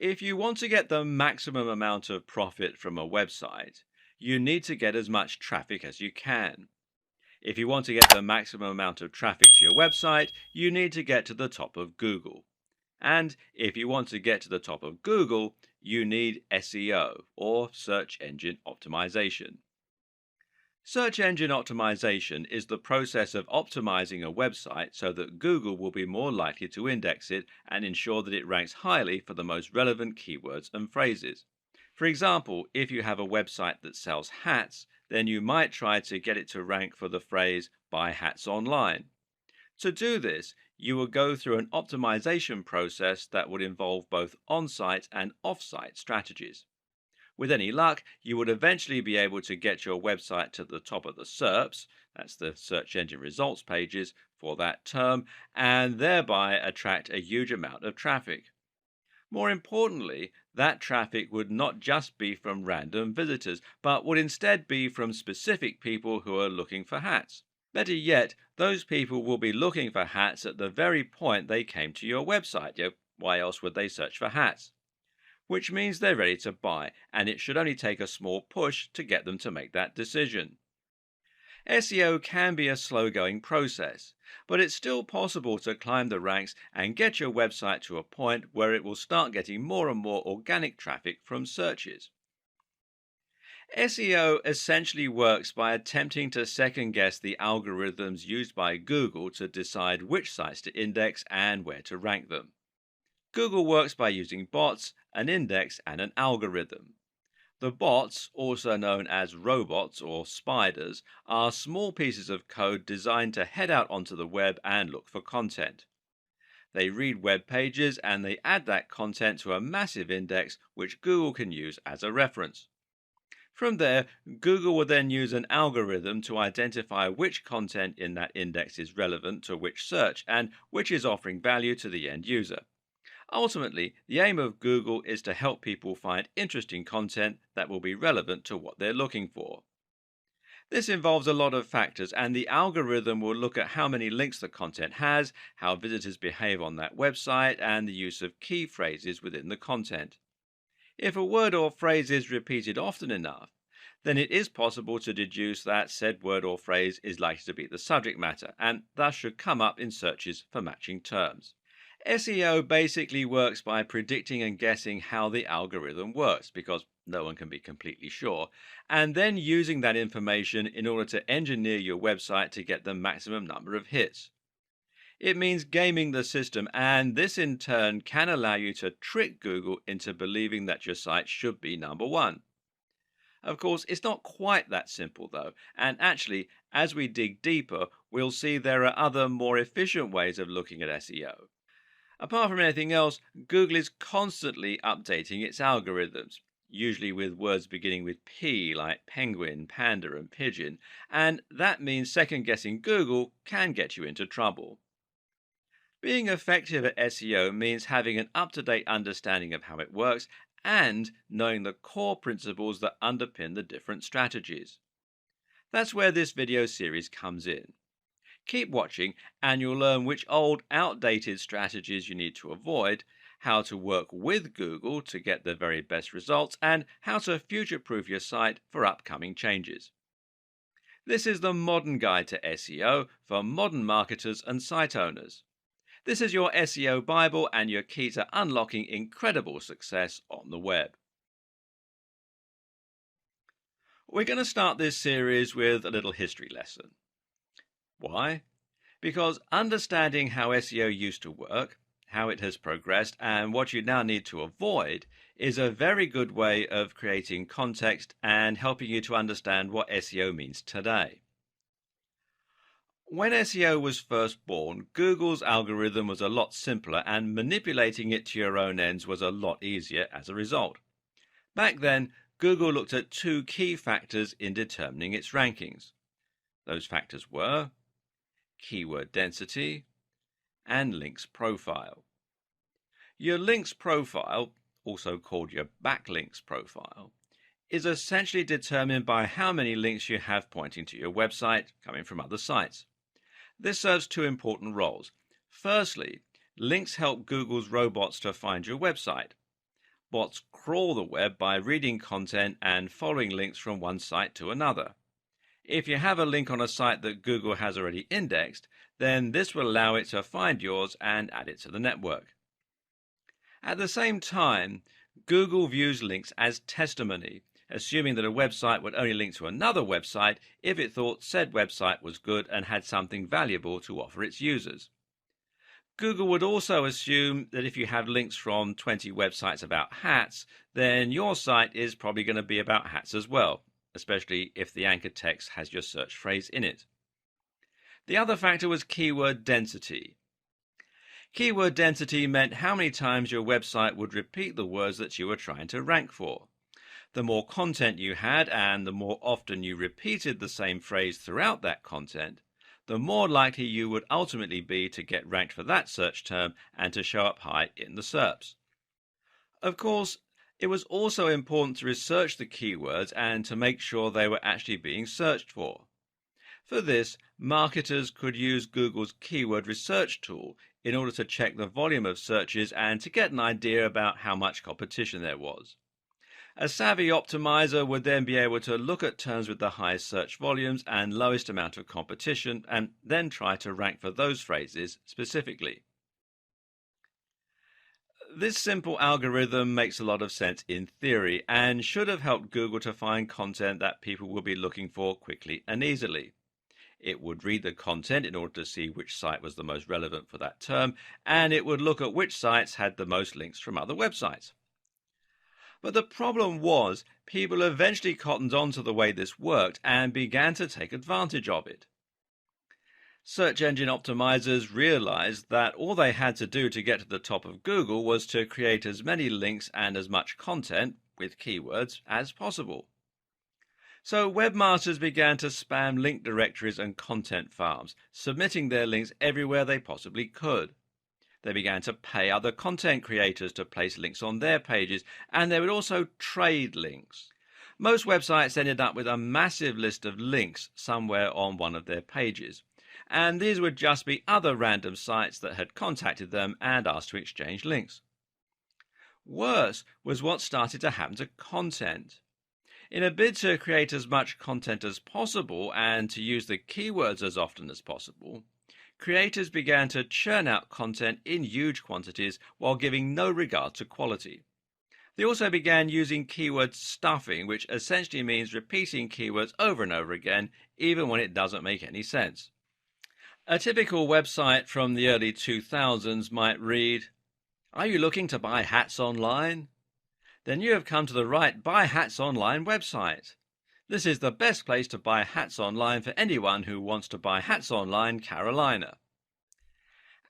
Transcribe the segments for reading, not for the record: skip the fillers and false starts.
If you want to get the maximum amount of profit from a website, you need to get as much traffic as you can. If you want to get the maximum amount of traffic to your website, you need to get to the top of Google. And if you want to get to the top of Google, you need SEO, or search engine optimization. Search engine optimization is the process of optimizing a website so that Google will be more likely to index it and ensure that it ranks highly for the most relevant keywords and phrases. For example, if you have a website that sells hats, then you might try to get it to rank for the phrase buy hats online. To do this, you will go through an optimization process that would involve both on-site and off-site strategies. With any luck, you would eventually be able to get your website to the top of the SERPs, that's the search engine results pages, for that term, and thereby attract a huge amount of traffic. More importantly, that traffic would not just be from random visitors, but would instead be from specific people who are looking for hats. Better yet, those people will be looking for hats at the very point they came to your website. Why else would they search for hats? Which means they're ready to buy, and it should only take a small push to get them to make that decision. SEO can be a slow-going process, but it's still possible to climb the ranks and get your website to a point where it will start getting more and more organic traffic from searches. SEO essentially works by attempting to second-guess the algorithms used by Google to decide which sites to index and where to rank them. Google works by using bots, an index, and an algorithm. The bots, also known as robots or spiders, are small pieces of code designed to head out onto the web and look for content. They read web pages and they add that content to a massive index which Google can use as a reference. From there, Google will then use an algorithm to identify which content in that index is relevant to which search and which is offering value to the end user. Ultimately, the aim of Google is to help people find interesting content that will be relevant to what they're looking for. This involves a lot of factors, and the algorithm will look at how many links the content has, how visitors behave on that website, and the use of key phrases within the content. If a word or phrase is repeated often enough, then it is possible to deduce that said word or phrase is likely to be the subject matter, and thus should come up in searches for matching terms. SEO basically works by predicting and guessing how the algorithm works, because no one can be completely sure, and then using that information in order to engineer your website to get the maximum number of hits. It means gaming the system, and this in turn can allow you to trick Google into believing that your site should be number one. Of course, it's not quite that simple though, and actually, as we dig deeper, we'll see there are other more efficient ways of looking at SEO. Apart from anything else, Google is constantly updating its algorithms, usually with words beginning with P like penguin, panda, and pigeon, and that means second-guessing Google can get you into trouble. Being effective at SEO means having an up-to-date understanding of how it works and knowing the core principles that underpin the different strategies. That's where this video series comes in. Keep watching and you'll learn which old, outdated strategies you need to avoid, how to work with Google to get the very best results, and how to future-proof your site for upcoming changes. This is the modern guide to SEO for modern marketers and site owners. This is your SEO Bible and your key to unlocking incredible success on the web. We're going to start this series with a little history lesson. Why? Because understanding how SEO used to work, how it has progressed, and what you now need to avoid is a very good way of creating context and helping you to understand what SEO means today. When SEO was first born, Google's algorithm was a lot simpler and manipulating it to your own ends was a lot easier as a result. Back then, Google looked at two key factors in determining its rankings. Those factors were keyword density and links profile. Your links profile, also called your backlinks profile, is essentially determined by how many links you have pointing to your website coming from other sites. This serves two important roles. Firstly, links help Google's robots to find your website. Bots crawl the web by reading content and following links from one site to another. If you have a link on a site that Google has already indexed, then this will allow it to find yours and add it to the network. At the same time, Google views links as testimony, assuming that a website would only link to another website if it thought said website was good and had something valuable to offer its users. Google would also assume that if you have links from 20 websites about hats, then your site is probably going to be about hats as well, especially if the anchor text has your search phrase in it. The other factor was keyword density. Keyword density meant how many times your website would repeat the words that you were trying to rank for. The more content you had and the more often you repeated the same phrase throughout that content, the more likely you would ultimately be to get ranked for that search term and to show up high in the SERPs. Of course, it was also important to research the keywords and to make sure they were actually being searched for. For this, marketers could use Google's keyword research tool in order to check the volume of searches and to get an idea about how much competition there was. A savvy optimizer would then be able to look at terms with the highest search volumes and lowest amount of competition and then try to rank for those phrases specifically. This simple algorithm makes a lot of sense in theory and should have helped Google to find content that people will be looking for quickly and easily. It would read the content in order to see which site was the most relevant for that term, and it would look at which sites had the most links from other websites. But the problem was, people eventually cottoned on to the way this worked and began to take advantage of it. Search engine optimizers realized that all they had to do to get to the top of Google was to create as many links and as much content, with keywords, as possible. So webmasters began to spam link directories and content farms, submitting their links everywhere they possibly could. They began to pay other content creators to place links on their pages, and they would also trade links. Most websites ended up with a massive list of links somewhere on one of their pages, and these would just be other random sites that had contacted them and asked to exchange links. Worse was what started to happen to content. In a bid to create as much content as possible and to use the keywords as often as possible, creators began to churn out content in huge quantities while giving no regard to quality. They also began using keyword stuffing, which essentially means repeating keywords over and over again, even when it doesn't make any sense. A typical website from the early 2000s might read, "Are you looking to buy hats online? Then you have come to the right Buy Hats Online website. This is the best place to buy hats online for anyone who wants to buy hats online, Carolina."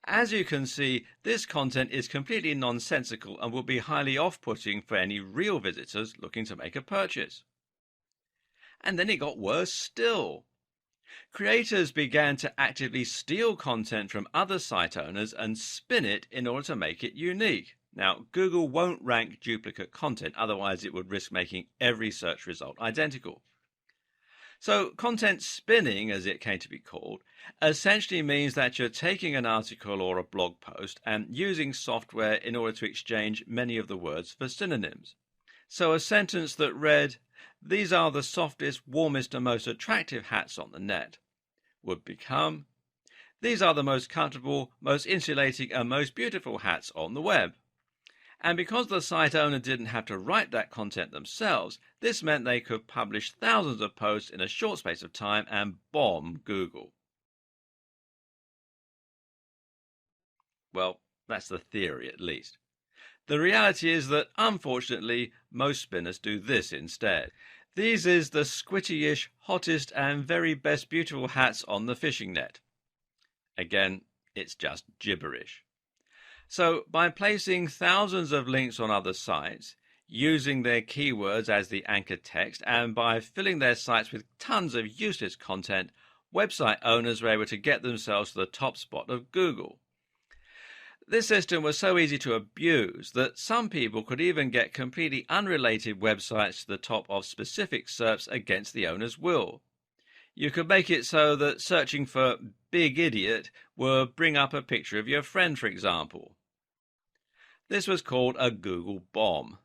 As you can see, this content is completely nonsensical and will be highly off-putting for any real visitors looking to make a purchase. And then it got worse still. Creators began to actively steal content from other site owners and spin it in order to make it unique. Now, Google won't rank duplicate content, otherwise it would risk making every search result identical. So content spinning, as it came to be called, essentially means that you're taking an article or a blog post and using software in order to exchange many of the words for synonyms. So a sentence that read, "These are the softest, warmest and most attractive hats on the net," would become, "These are the most comfortable, most insulating and most beautiful hats on the web." And because the site owner didn't have to write that content themselves, this meant they could publish thousands of posts in a short space of time and bomb Google. Well, that's the theory at least. The reality is that, unfortunately, most spinners do this instead. These is the squitty-ish, hottest and very best beautiful hats on the fishing net. Again, it's just gibberish. So, by placing thousands of links on other sites, using their keywords as the anchor text, and by filling their sites with tons of useless content, website owners were able to get themselves to the top spot of Google. This system was so easy to abuse that some people could even get completely unrelated websites to the top of specific SERPs against the owner's will. You could make it so that searching for Big Idiot would bring up a picture of your friend, for example. This was called a Google bomb.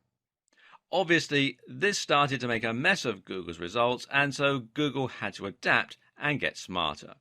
Obviously, this started to make a mess of Google's results, and so Google had to adapt and get smarter.